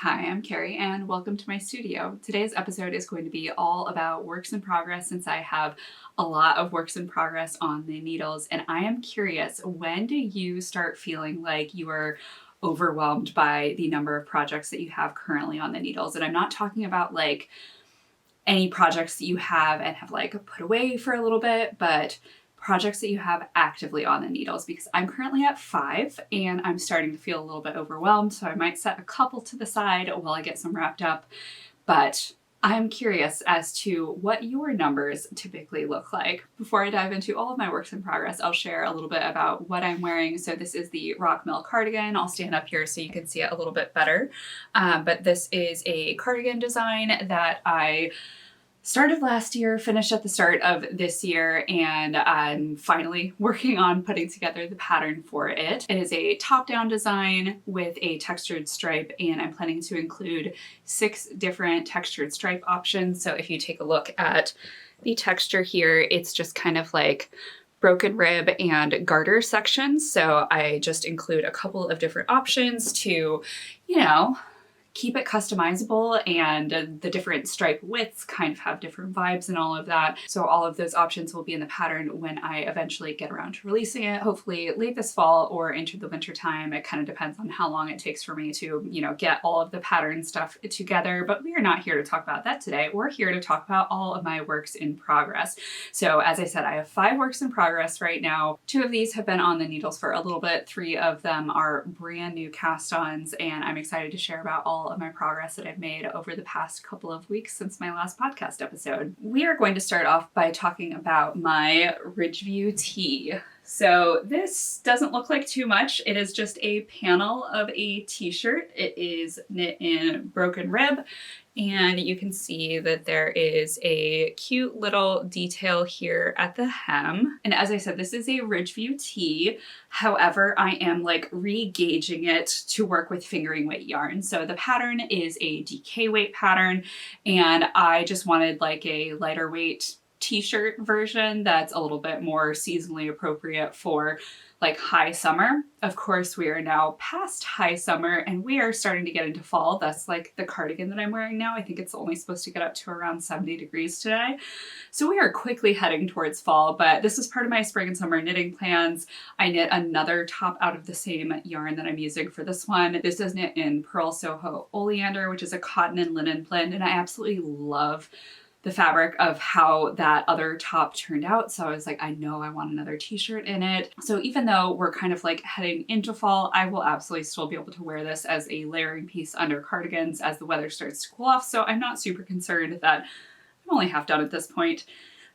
Hi, I'm Carrie and welcome to my studio. Today's episode is going to be all about works in progress since I have a lot of works in progress on the needles, and I am curious, when do you start feeling like you are overwhelmed by the number of projects that you have currently on the needles? And I'm not talking about like any projects that you have and have like put away for a little bit, but projects that you have actively on the needles, because I'm currently at 5 and I'm starting to feel a little bit overwhelmed. So I might set a couple to the side while I get some wrapped up. But I'm curious as to what your numbers typically look like. Before I dive into all of my works in progress, I'll share a little bit about what I'm wearing. So this is the Rockmill Cardigan. I'll stand up here so you can see it a little bit better. But this is a cardigan design that I started last year, finished at the start of this year, and I'm finally working on putting together the pattern for it. It is a top-down design with a textured stripe, and I'm planning to include 6 different textured stripe options. So if you take a look at the texture here, it's just kind of like broken rib and garter sections. So I just include a couple of different options to, keep it customizable, and the different stripe widths kind of have different vibes and all of that. So all of those options will be in the pattern when I eventually get around to releasing it, hopefully late this fall or into the winter time. It kind of depends on how long it takes for me to, get all of the pattern stuff together. But we are not here to talk about that today. We're here to talk about all of my works in progress. So as I said, I have 5 works in progress right now. 2 of these have been on the needles for a little bit. 3 of them are brand new cast-ons, and I'm excited to share about all of my progress that I've made over the past couple of weeks since my last podcast episode. We are going to start off by talking about my Ridgeview Tee. So this doesn't look like too much. It is just a panel of a t-shirt. It is knit in broken rib, and you can see that there is a cute little detail here at the hem. And as I said, this is a Ridgeview Tee. However, I am re-gauging it to work with fingering weight yarn. So the pattern is a DK weight pattern, and I just wanted a lighter weight t-shirt version that's a little bit more seasonally appropriate for high summer. Of course, we are now past high summer and we are starting to get into fall. That's the cardigan that I'm wearing now. I think it's only supposed to get up to around 70 degrees today. So we are quickly heading towards fall, but this is part of my spring and summer knitting plans. I knit another top out of the same yarn that I'm using for this one. This is knit in Purl, Soho, Oleander, which is a cotton and linen blend, and I absolutely love the fabric of how that other top turned out. So I was I know I want another t-shirt in it. So even though we're kind of heading into fall, I will absolutely still be able to wear this as a layering piece under cardigans as the weather starts to cool off. So I'm not super concerned that I'm only half done at this point.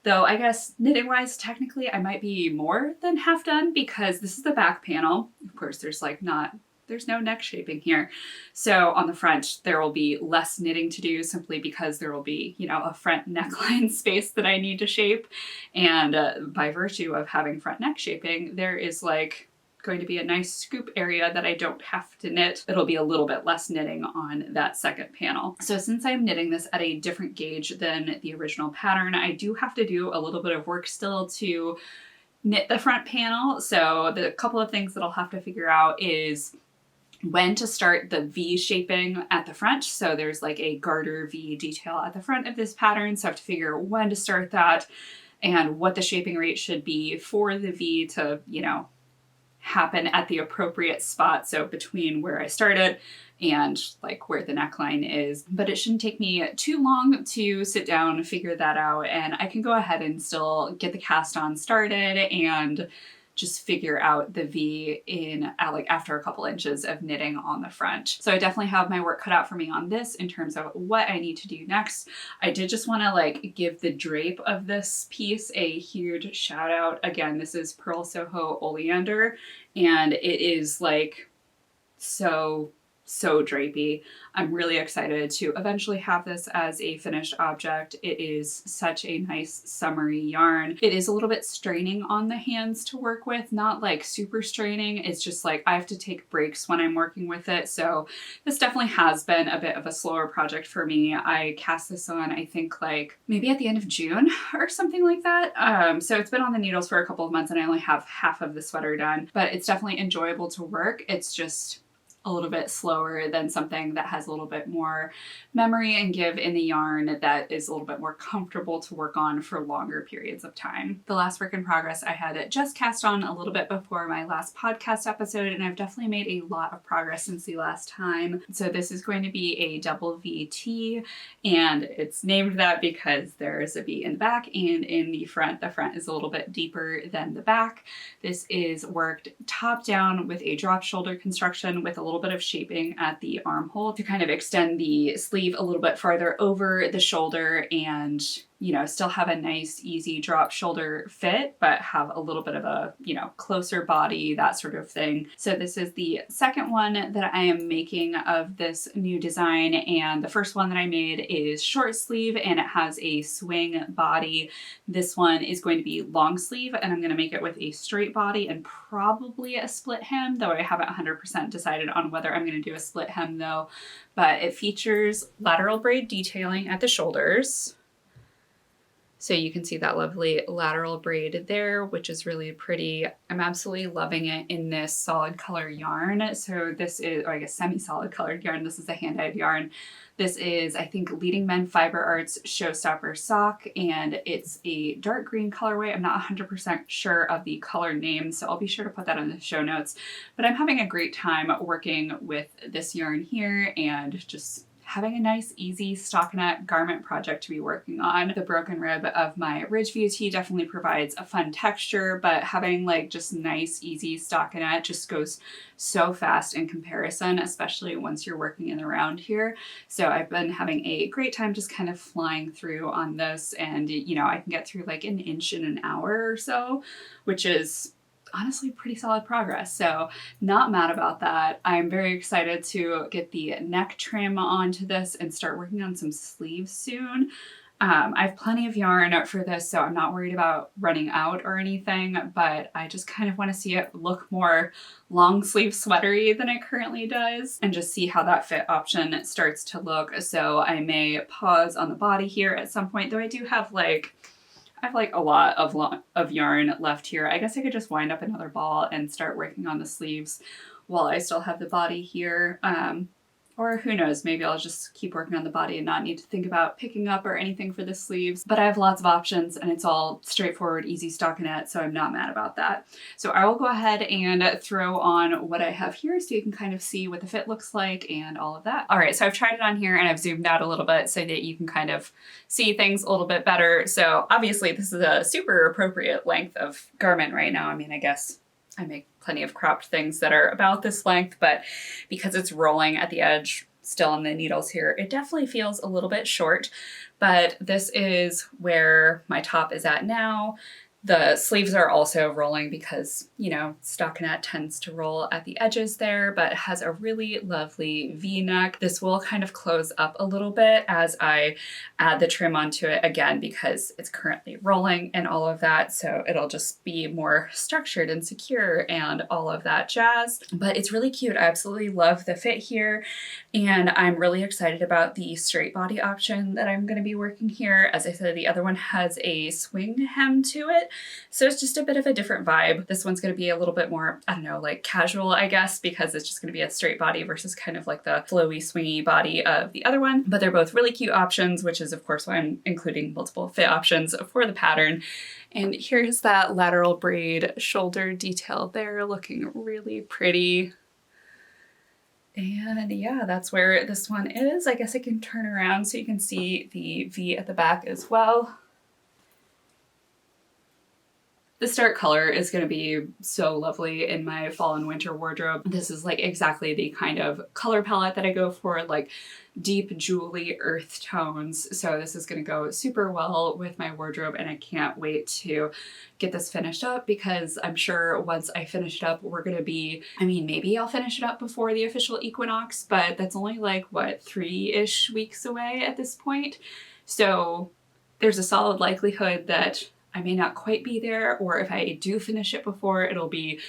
Though I guess knitting wise, technically I might be more than half done, because this is the back panel. Of course, there's no neck shaping here. So on the front, there will be less knitting to do simply because there will be, a front neckline space that I need to shape. And by virtue of having front neck shaping, there is going to be a nice scoop area that I don't have to knit. It'll be a little bit less knitting on that second panel. So since I'm knitting this at a different gauge than the original pattern, I do have to do a little bit of work still to knit the front panel. So the couple of things that I'll have to figure out is when to start the V shaping at the front. So there's a garter V detail at the front of this pattern. So I have to figure when to start that and what the shaping rate should be for the V to, happen at the appropriate spot. So between where I started and where the neckline is. But it shouldn't take me too long to sit down and figure that out. And I can go ahead and still get the cast on started and just figure out the V in after a couple inches of knitting on the front. So I definitely have my work cut out for me on this in terms of what I need to do next. I did just want to give the drape of this piece a huge shout out. Again, this is Purl Soho Oleander, and it is so drapey. I'm really excited to eventually have this as a finished object. It is such a nice summery yarn. It is a little bit straining on the hands to work with, not super straining. It's just I have to take breaks when I'm working with it. So this definitely has been a bit of a slower project for me. I cast this on, I think maybe at the end of June or something like that. So it's been on the needles for a couple of months and I only have half of the sweater done, but it's definitely enjoyable to work. It's just a little bit slower than something that has a little bit more memory and give in the yarn that is a little bit more comfortable to work on for longer periods of time. The last work in progress I had just cast on a little bit before my last podcast episode, and I've definitely made a lot of progress since the last time. So this is going to be a double Vee Tee, and it's named that because there's a V in the back and in the front. The front is a little bit deeper than the back. This is worked top down with a drop shoulder construction with a little bit of shaping at the armhole to kind of extend the sleeve a little bit farther over the shoulder and, you know, still have a nice easy drop shoulder fit, but have a little bit of a, you know, closer body, that sort of thing. So this is the second one that I am making of this new design, and the first one that I made is short sleeve and it has a swing body. This one is going to be long sleeve, and I'm going to make it with a straight body and probably a split hem, though I haven't 100% decided on whether I'm going to do a split hem though. But it features lateral braid detailing at the shoulders. So you can see that lovely lateral braid there, which is really pretty. I'm absolutely loving it in this solid color yarn. So this is, or I guess semi-solid colored yarn. This is a hand-dyed yarn. This is, I think, Leading Men Fiber Arts Showstopper Sock, and it's a dark green colorway. I'm not 100% sure of the color name, so I'll be sure to put that in the show notes. But I'm having a great time working with this yarn here and just having a nice, easy stockinette garment project to be working on. The broken rib of my Ridgeview Tee definitely provides a fun texture, but having like just nice, easy stockinette just goes so fast in comparison, especially once you're working in the round here. So I've been having a great time just kind of flying through on this, and you know, I can get through like an inch in an hour or so, which is honestly pretty solid progress. So not mad about that. I'm very excited to get the neck trim onto this and start working on some sleeves soon. I have plenty of yarn for this, so I'm not worried about running out or anything, but I just kind of want to see it look more long sleeve sweatery than it currently does and just see how that fit option starts to look. So I may pause on the body here at some point, though I do have I have like a lot of yarn left here. I guess I could just wind up another ball and start working on the sleeves while I still have the body here. Or who knows, maybe I'll just keep working on the body and not need to think about picking up or anything for the sleeves. But I have lots of options and it's all straightforward, easy stockinette, so I'm not mad about that. So I will go ahead and throw on what I have here so you can kind of see what the fit looks like and all of that. All right, so I've tried it on here and I've zoomed out a little bit so that you can kind of see things a little bit better. So obviously this is a super appropriate length of garment right now. I mean, I guess I make plenty of cropped things that are about this length, but because it's rolling at the edge still on the needles here, it definitely feels a little bit short, but this is where my top is at now. The sleeves are also rolling because, you know, stockinette tends to roll at the edges there, but it has a really lovely V-neck. This will kind of close up a little bit as I add the trim onto it again because it's currently rolling and all of that, so it'll just be more structured and secure and all of that jazz. But it's really cute. I absolutely love the fit here, and I'm really excited about the straight body option that I'm going to be working here. As I said, the other one has a swing hem to it, so it's just a bit of a different vibe. This one's going to be a little bit more, I don't know, like casual, I guess, because it's just going to be a straight body versus kind of like the flowy, swingy body of the other one. But they're both really cute options, which is of course why I'm including multiple fit options for the pattern. And here's that lateral braid shoulder detail there, looking really pretty. And yeah, that's where this one is. I guess I can turn around so you can see the V at the back as well. The start color is going to be so lovely in my fall and winter wardrobe. This is like exactly the kind of color palette that I go for, like deep jewelry earth tones. So this is going to go super well with my wardrobe, and I can't wait to get this finished up because I'm sure once I finish it up, we're going to be, I mean, maybe I'll finish it up before the official equinox, but that's only like, what, 3-ish weeks away at this point. So there's a solid likelihood that I may not quite be there, or if I do finish it before, it'll be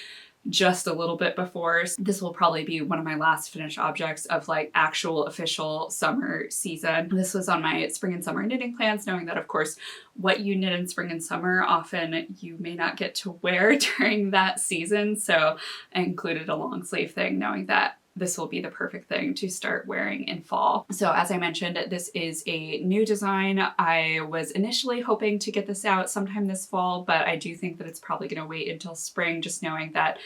just a little bit before. This will probably be one of my last finished objects of like actual official summer season. This was on my spring and summer knitting plans, knowing that of course what you knit in spring and summer often you may not get to wear during that season. So I included a long sleeve thing, knowing that this will be the perfect thing to start wearing in fall. So as I mentioned, this is a new design. I was initially hoping to get this out sometime this fall, but I do think that it's probably going to wait until spring, just knowing that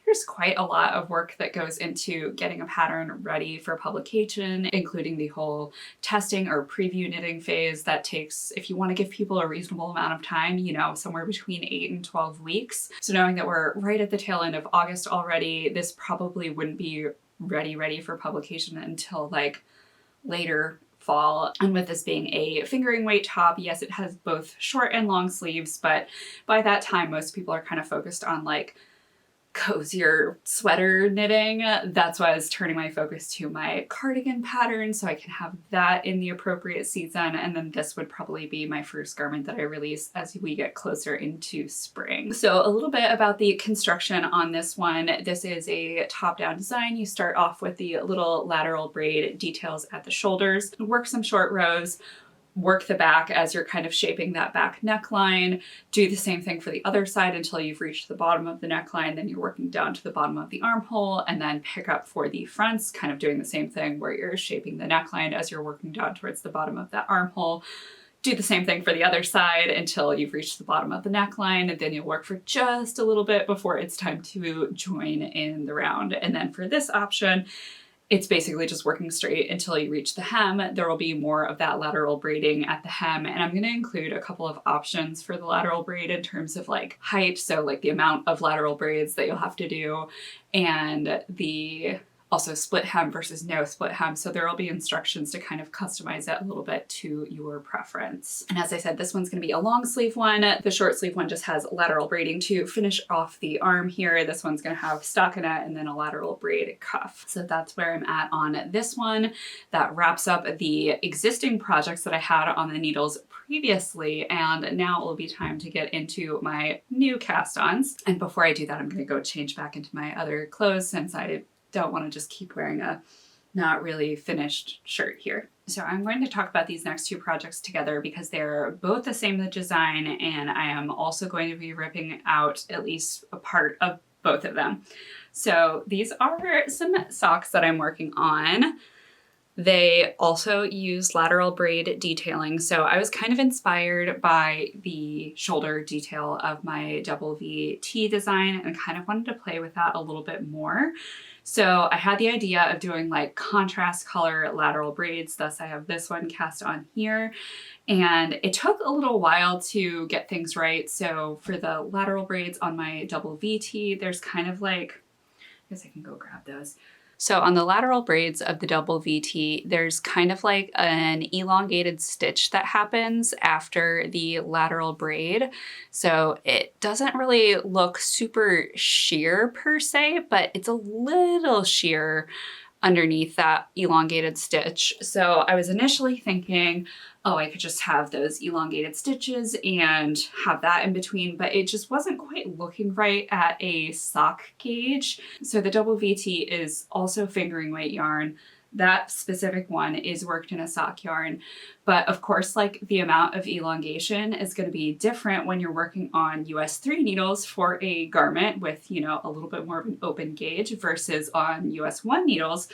there's quite a lot of work that goes into getting a pattern ready for publication, including the whole testing or preview knitting phase that takes, if you want to give people a reasonable amount of time, you know, somewhere between 8 and 12 weeks. So knowing that we're right at the tail end of August already, this probably wouldn't be ready for publication until like later fall. And with this being a fingering weight top, yes, it has both short and long sleeves, but by that time, most people are kind of focused on like cozier sweater knitting. That's why I was turning my focus to my cardigan pattern so I can have that in the appropriate season. And then this would probably be my first garment that I release as we get closer into spring. So a little bit about the construction on this one. This is a top-down design. You start off with the little lateral braid details at the shoulders, work some short rows, work the back as you're kind of shaping that back neckline. Do the same thing for the other side until you've reached the bottom of the neckline. Then you're working down to the bottom of the armhole and then pick up for the fronts, kind of doing the same thing where you're shaping the neckline as you're working down towards the bottom of that armhole. Do the same thing for the other side until you've reached the bottom of the neckline, and then you'll work for just a little bit before it's time to join in the round. And then for this option, it's basically just working straight until you reach the hem. There will be more of that lateral braiding at the hem, and I'm going to include a couple of options for the lateral braid in terms of like height, so like the amount of lateral braids that you'll have to do, and the also split hem versus no split hem. So there will be instructions to kind of customize it a little bit to your preference. And as I said, this one's going to be a long sleeve one. The short sleeve one just has lateral braiding to finish off the arm here. This one's going to have stockinette and then a lateral braid cuff. So that's where I'm at on this one. That wraps up the existing projects that I had on the needles previously, and now it will be time to get into my new cast-ons. And before I do that, I'm going to go change back into my other clothes since I don't want to just keep wearing a not really finished shirt here. So I'm going to talk about these next two projects together because they're both the same design, and I am also going to be ripping out at least a part of both of them. So these are some socks that I'm working on. They also use lateral braid detailing. So I was kind of inspired by the shoulder detail of my double Vee Tee design and kind of wanted to play with that a little bit more. So I had the idea of doing like contrast color lateral braids, thus I have this one cast on here. And it took a little while to get things right. So for the lateral braids on my double Vee Tee, there's kind of like, I guess I can go grab those. So on the lateral braids of the double Vee Tee, there's kind of like an elongated stitch that happens after the lateral braid. So it doesn't really look super sheer per se, but it's a little sheer underneath that elongated stitch. So I was initially thinking, oh, I could just have those elongated stitches and have that in between, but it just wasn't quite looking right at a sock gauge. So the double Vee Tee is also fingering weight yarn. That specific one is worked in a sock yarn, but of course, like the amount of elongation is going to be different when you're working on US 3 needles for a garment with, you know, a little bit more of an open gauge versus on US 1 needles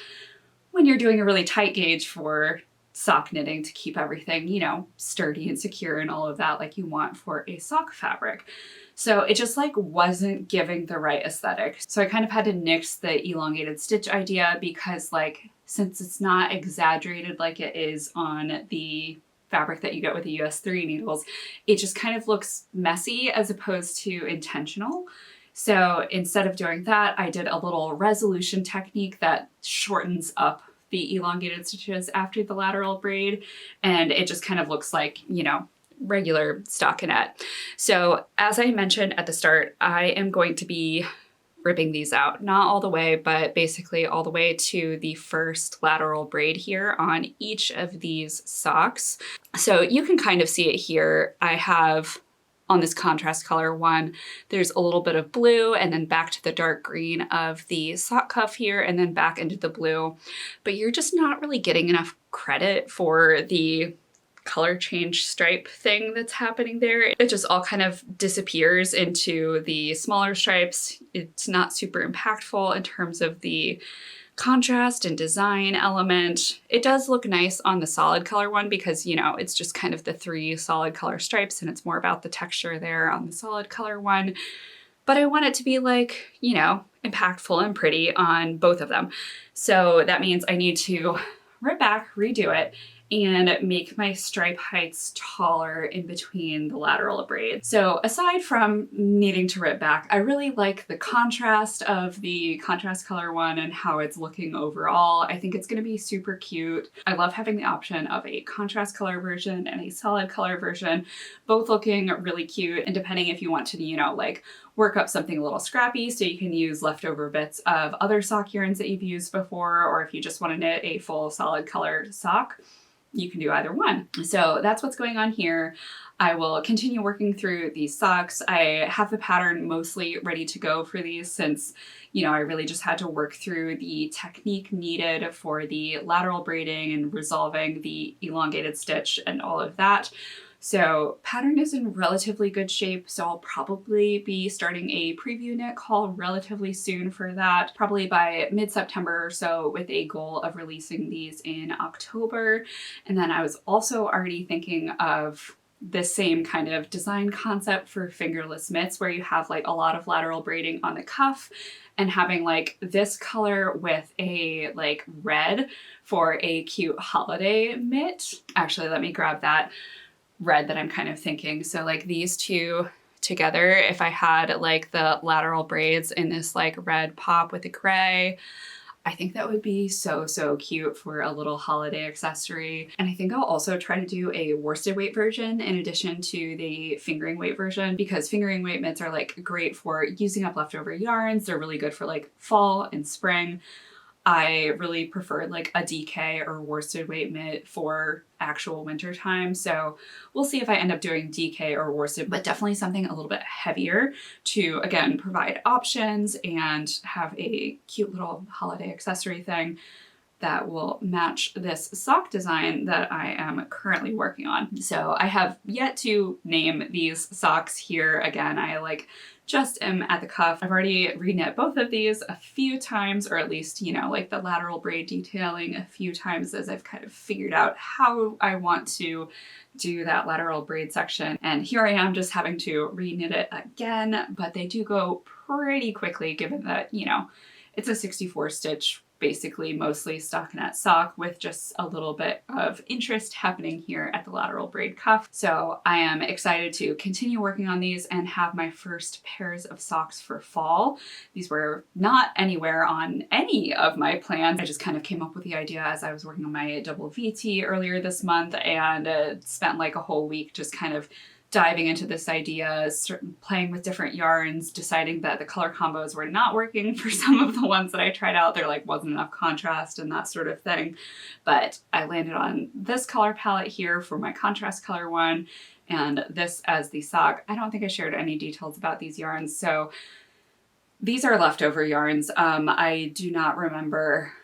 when you're doing a really tight gauge for sock knitting to keep everything, you know, sturdy and secure and all of that like you want for a sock fabric. So it just like wasn't giving the right aesthetic. So I kind of had to nix the elongated stitch idea because like, since it's not exaggerated like it is on the fabric that you get with the US 3 needles, it just kind of looks messy as opposed to intentional. So instead of doing that, I did a little resolution technique that shortens up the elongated stitches after the lateral braid, and it just kind of looks like, you know, regular stockinette. So as I mentioned at the start, I am going to be ripping these out, not all the way, but basically all the way to the first lateral braid here on each of these socks. So you can kind of see it here. I have on this contrast color one, there's a little bit of blue and then back to the dark green of the sock cuff here and then back into the blue, but you're just not really getting enough credit for the color change stripe thing that's happening there. It just all kind of disappears into the smaller stripes. It's not super impactful in terms of the contrast and design element. It does look nice on the solid color one because, you know, it's just kind of the 3 solid color stripes and it's more about the texture there on the solid color one. But I want it to be like, you know, impactful and pretty on both of them. So that means I need to rip back, redo it, and make my stripe heights taller in between the lateral braids. So aside from needing to rip back, I really like the contrast of the contrast color one and how it's looking overall. I think it's gonna be super cute. I love having the option of a contrast color version and a solid color version, both looking really cute. And depending if you want to, you know, like work up something a little scrappy so you can use leftover bits of other sock yarns that you've used before, or if you just want to knit a full solid colored sock, you can do either one. So that's what's going on here. I will continue working through these socks. I have the pattern mostly ready to go for these since, you know, I really just had to work through the technique needed for the lateral braiding and resolving the elongated stitch and all of that. So pattern is in relatively good shape, so I'll probably be starting a preview knit haul relatively soon for that, probably by mid-September or so, with a goal of releasing these in October. And then I was also already thinking of the same kind of design concept for fingerless mitts where you have like a lot of lateral braiding on the cuff and having like this color with a like red for a cute holiday mitt. Actually, let me grab that red that I'm kind of thinking. So like these two together, if I had like the lateral braids in this like red pop with the gray, I think that would be so, so cute for a little holiday accessory. And I think I'll also try to do a worsted weight version in addition to the fingering weight version, because fingering weight mitts are like great for using up leftover yarns. They're really good for like fall and spring. I really prefer like a DK or worsted weight mitt for actual winter time. So we'll see if I end up doing DK or worsted, but definitely something a little bit heavier to, again, provide options and have a cute little holiday accessory thing that will match this sock design that I am currently working on. So I have yet to name these socks here. Again, I like just am at the cuff. I've already re-knit both of these a few times, or at least, you know, like the lateral braid detailing a few times as I've kind of figured out how I want to do that lateral braid section. And here I am just having to re-knit it again, but they do go pretty quickly given that, you know, it's a 64 stitch, basically mostly stockinette sock with just a little bit of interest happening here at the lateral braid cuff. So I am excited to continue working on these and have my first pairs of socks for fall. These were not anywhere on any of my plans. I just kind of came up with the idea as I was working on my double Vee Tee earlier this month and spent like a whole week just kind of diving into this idea, playing with different yarns, deciding that the color combos were not working for some of the ones that I tried out. There like wasn't enough contrast and that sort of thing. But I landed on this color palette here for my contrast color one and this as the sock. I don't think I shared any details about these yarns. So these are leftover yarns. I do not remember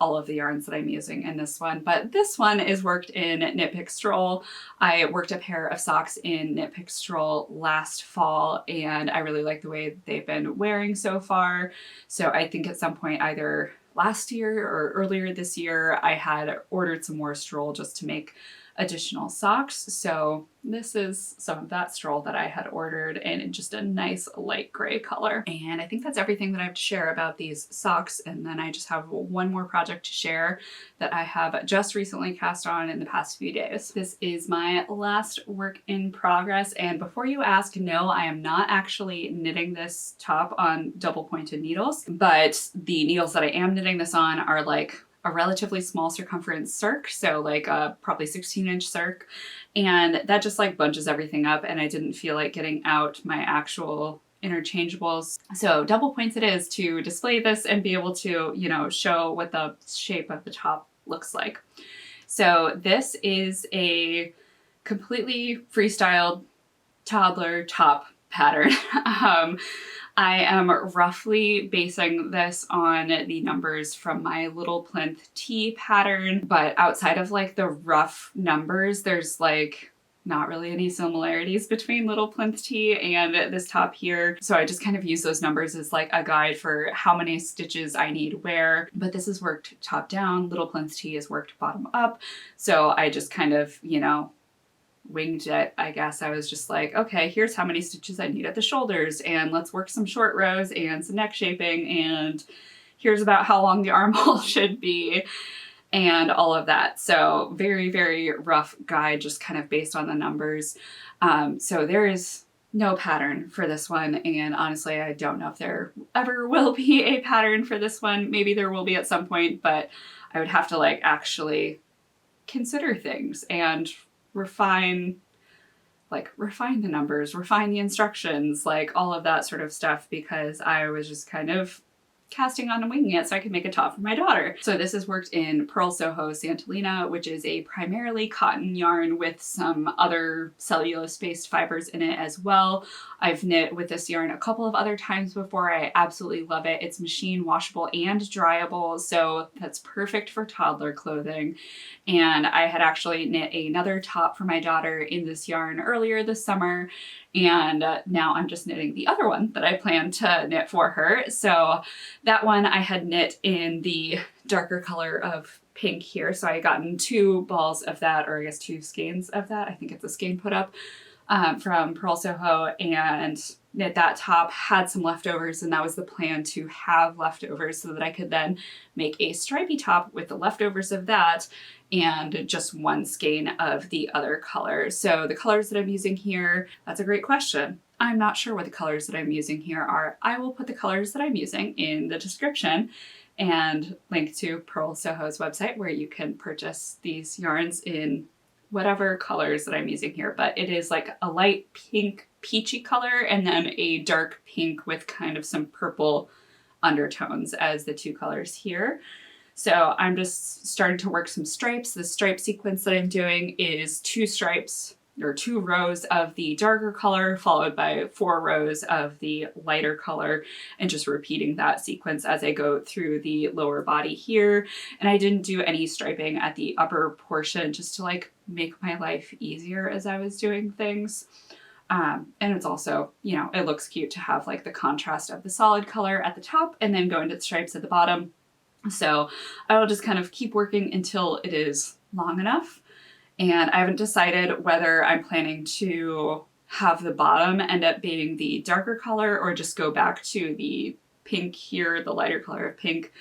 all of the yarns that I'm using in this one, but this one is worked in Knit Pick Stroll. I worked a pair of socks in Knit Pick Stroll last fall and I really like the way they've been wearing so far. So I think at some point either last year or earlier this year, I had ordered some more Stroll just to make additional socks. So this is some of that Stroll that I had ordered in just a nice light gray color. And I think that's everything that I have to share about these socks. And then I just have one more project to share that I have just recently cast on in the past few days. This is my last work in progress. And before you ask, no, I am not actually knitting this top on double pointed needles, but the needles that I am knitting this on are like a relatively small circumference circ, so like a probably 16-inch circ, and that just like bunches everything up and I didn't feel like getting out my actual interchangeables. So double points it is to display this and be able to, you know, show what the shape of the top looks like. So this is a completely freestyled toddler top pattern. I am roughly basing this on the numbers from my Little Plinth Tee pattern, but outside of like the rough numbers, there's like not really any similarities between Little Plinth Tee and this top here. So I just kind of use those numbers as like a guide for how many stitches I need where. But this is worked top down. Little Plinth Tee is worked bottom up. So I just kind of, you know, winged it, I guess. I was just like, okay, here's how many stitches I need at the shoulders, and let's work some short rows and some neck shaping, and here's about how long the armhole should be, and all of that. So very, very rough guide, just kind of based on the numbers. So there is no pattern for this one, and honestly, I don't know if there ever will be a pattern for this one. Maybe there will be at some point, but I would have to like actually consider things and refine the numbers, refine the instructions, like all of that sort of stuff, because I was just kind of casting on and winging it so I could make a top for my daughter. So this is worked in Purl Soho Santolina, which is a primarily cotton yarn with some other cellulose-based fibers in it as well. I've knit with this yarn a couple of other times before. I absolutely love it. It's machine washable and dryable, so that's perfect for toddler clothing. And I had actually knit another top for my daughter in this yarn earlier this summer, and now I'm just knitting the other one that I plan to knit for her. So that one I had knit in the darker color of pink here. So I had gotten 2 balls of that, or I guess 2 skeins of that. I think it's a skein put up from Purl Soho, and knit that top, had some leftovers, and that was the plan, to have leftovers so that I could then make a stripy top with the leftovers of that and just 1 skein of the other color. So the colors that I'm using here, that's a great question. I'm not sure what the colors that I'm using here are. I will put the colors that I'm using in the description and link to Purl Soho's website where you can purchase these yarns in whatever colors that I'm using here. But it is like a light pink peachy color and then a dark pink with kind of some purple undertones as the 2 colors here. So I'm just starting to work some stripes. The stripe sequence that I'm doing is 2 stripes, or 2 rows of the darker color followed by 4 rows of the lighter color, and just repeating that sequence as I go through the lower body here. And I didn't do any striping at the upper portion just to like make my life easier as I was doing things. And it's also, you know, it looks cute to have like the contrast of the solid color at the top and then go into the stripes at the bottom. So I will just kind of keep working until it is long enough. And I haven't decided whether I'm planning to have the bottom end up being the darker color or just go back to the pink here, the lighter color of pink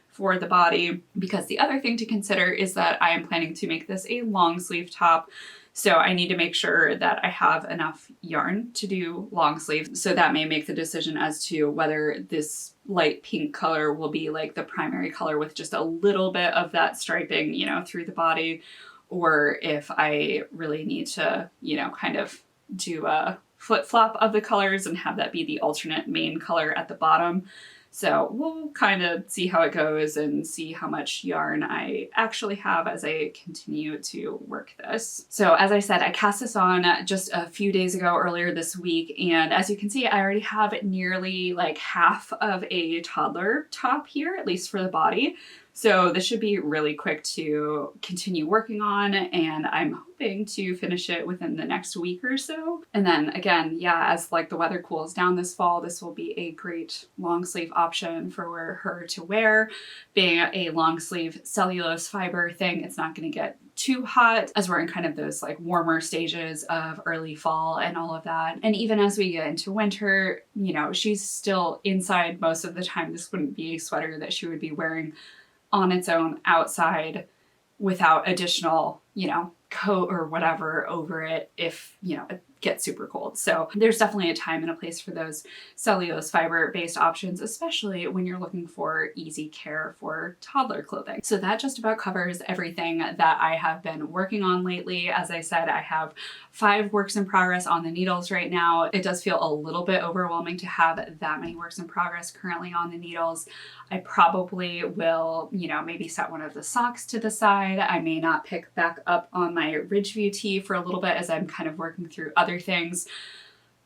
for the body. Because the other thing to consider is that I am planning to make this a long sleeve top. So I need to make sure that I have enough yarn to do long sleeves. So that may make the decision as to whether this light pink color will be like the primary color with just a little bit of that striping, you know, through the body, or if I really need to, you know, kind of do a flip-flop of the colors and have that be the alternate main color at the bottom. So we'll kind of see how it goes and see how much yarn I actually have as I continue to work this. So as I said, I cast this on just a few days ago, earlier this week, and as you can see, I already have nearly like half of a toddler top here, at least for the body. So this should be really quick to continue working on, and I'm hoping to finish it within the next week or so. And then again, yeah, as like the weather cools down this fall, this will be a great long sleeve option for her to wear. Being a long sleeve cellulose fiber thing, it's not going to get too hot as we're in kind of those like warmer stages of early fall and all of that. And even as we get into winter, you know, she's still inside most of the time. This wouldn't be a sweater that she would be wearing on its own outside without additional, you know, coat or whatever over it if, you know, it gets super cold. So there's definitely a time and a place for those cellulose fiber based options, especially when you're looking for easy care for toddler clothing. So that just about covers everything that I have been working on lately. As I said, I have 5 works in progress on the needles right now. It does feel a little bit overwhelming to have that many works in progress currently on the needles. I probably will, you know, maybe set one of the socks to the side. I may not pick back up on my Ridgeview Tee for a little bit as I'm kind of working through other things.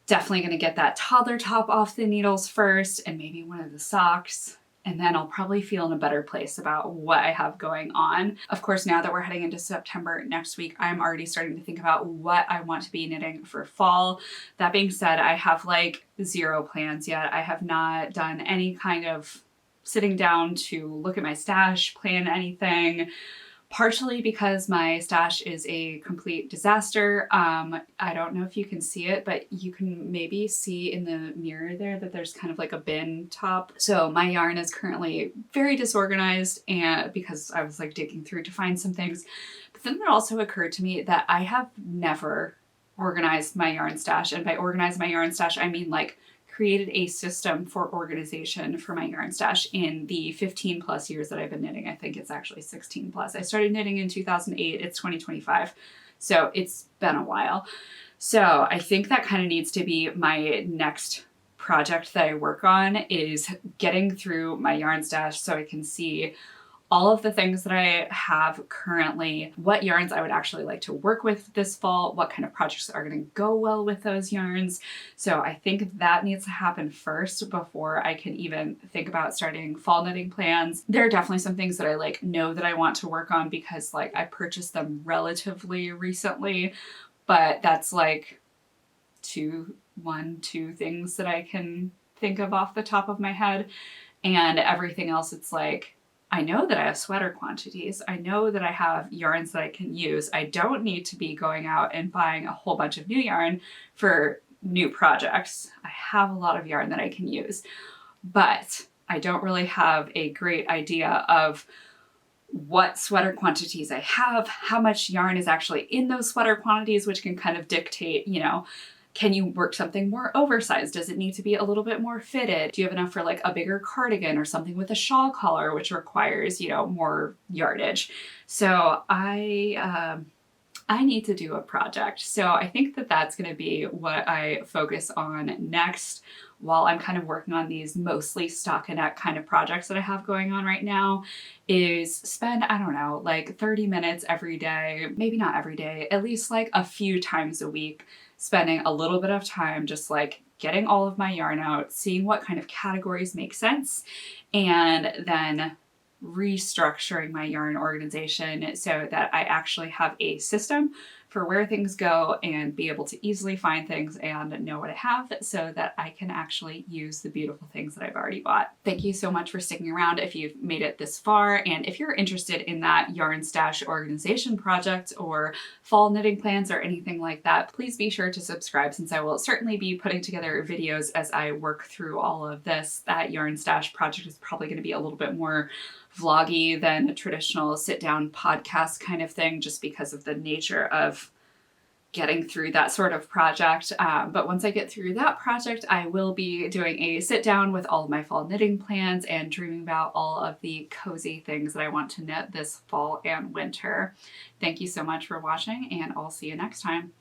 Definitely going to get that toddler top off the needles first, and maybe one of the socks. and then I'll probably feel in a better place about what I have going on. Of course, now that we're heading into September next week, I'm already starting to think about what I want to be knitting for fall. That being said, I have like zero plans yet. I have not done any kind of sitting down to look at my stash, plan anything. Partially because my stash is a complete disaster. I don't know if you can see it, but you can maybe see in the mirror there that there's kind of like a bin top. So my yarn is currently very disorganized, and because I was like digging through to find some things. But then it also occurred to me that I have never organized my yarn stash. And by organize my yarn stash, I mean like created a system for organization for my yarn stash in the 15 plus years that I've been knitting. I think it's actually 16 plus. I started knitting in 2008. It's 2025. So it's been a while. So I think that kind of needs to be my next project that I work on, is getting through my yarn stash so I can see all of the things that I have currently, what yarns I would actually like to work with this fall, what kind of projects are going to go well with those yarns. So I think that needs to happen first before I can even think about starting fall knitting plans. There are definitely some things that I like know that I want to work on because like I purchased them relatively recently, but that's like two things that I can think of off the top of my head. And everything else, it's like, I know that I have sweater quantities. I know that I have yarns that I can use. I don't need to be going out and buying a whole bunch of new yarn for new projects. I have a lot of yarn that I can use, but I don't really have a great idea of what sweater quantities I have, how much yarn is actually in those sweater quantities, which can kind of dictate, you know, can you work something more oversized? Does it need to be a little bit more fitted? Do you have enough for like a bigger cardigan or something with a shawl collar, which requires, you know, more yardage? So I need to do a project. So I think that that's going to be what I focus on next while I'm kind of working on these mostly stockinette kind of projects that I have going on right now, is spend, I don't know, like 30 minutes every day, maybe not every day, at least like a few times a week, spending a little bit of time just like getting all of my yarn out, seeing what kind of categories make sense, and then restructuring my yarn organization so that I actually have a system for where things go and be able to easily find things and know what I have so that I can actually use the beautiful things that I've already bought. Thank you so much for sticking around if you've made it this far. And if you're interested in that yarn stash organization project or fall knitting plans or anything like that, please be sure to subscribe, since I will certainly be putting together videos as I work through all of this. That yarn stash project is probably going to be a little bit more vloggy than a traditional sit down podcast kind of thing, just because of the nature of getting through that sort of project. But once I get through that project, I will be doing a sit down with all of my fall knitting plans and dreaming about all of the cozy things that I want to knit this fall and winter. Thank you so much for watching, and I'll see you next time.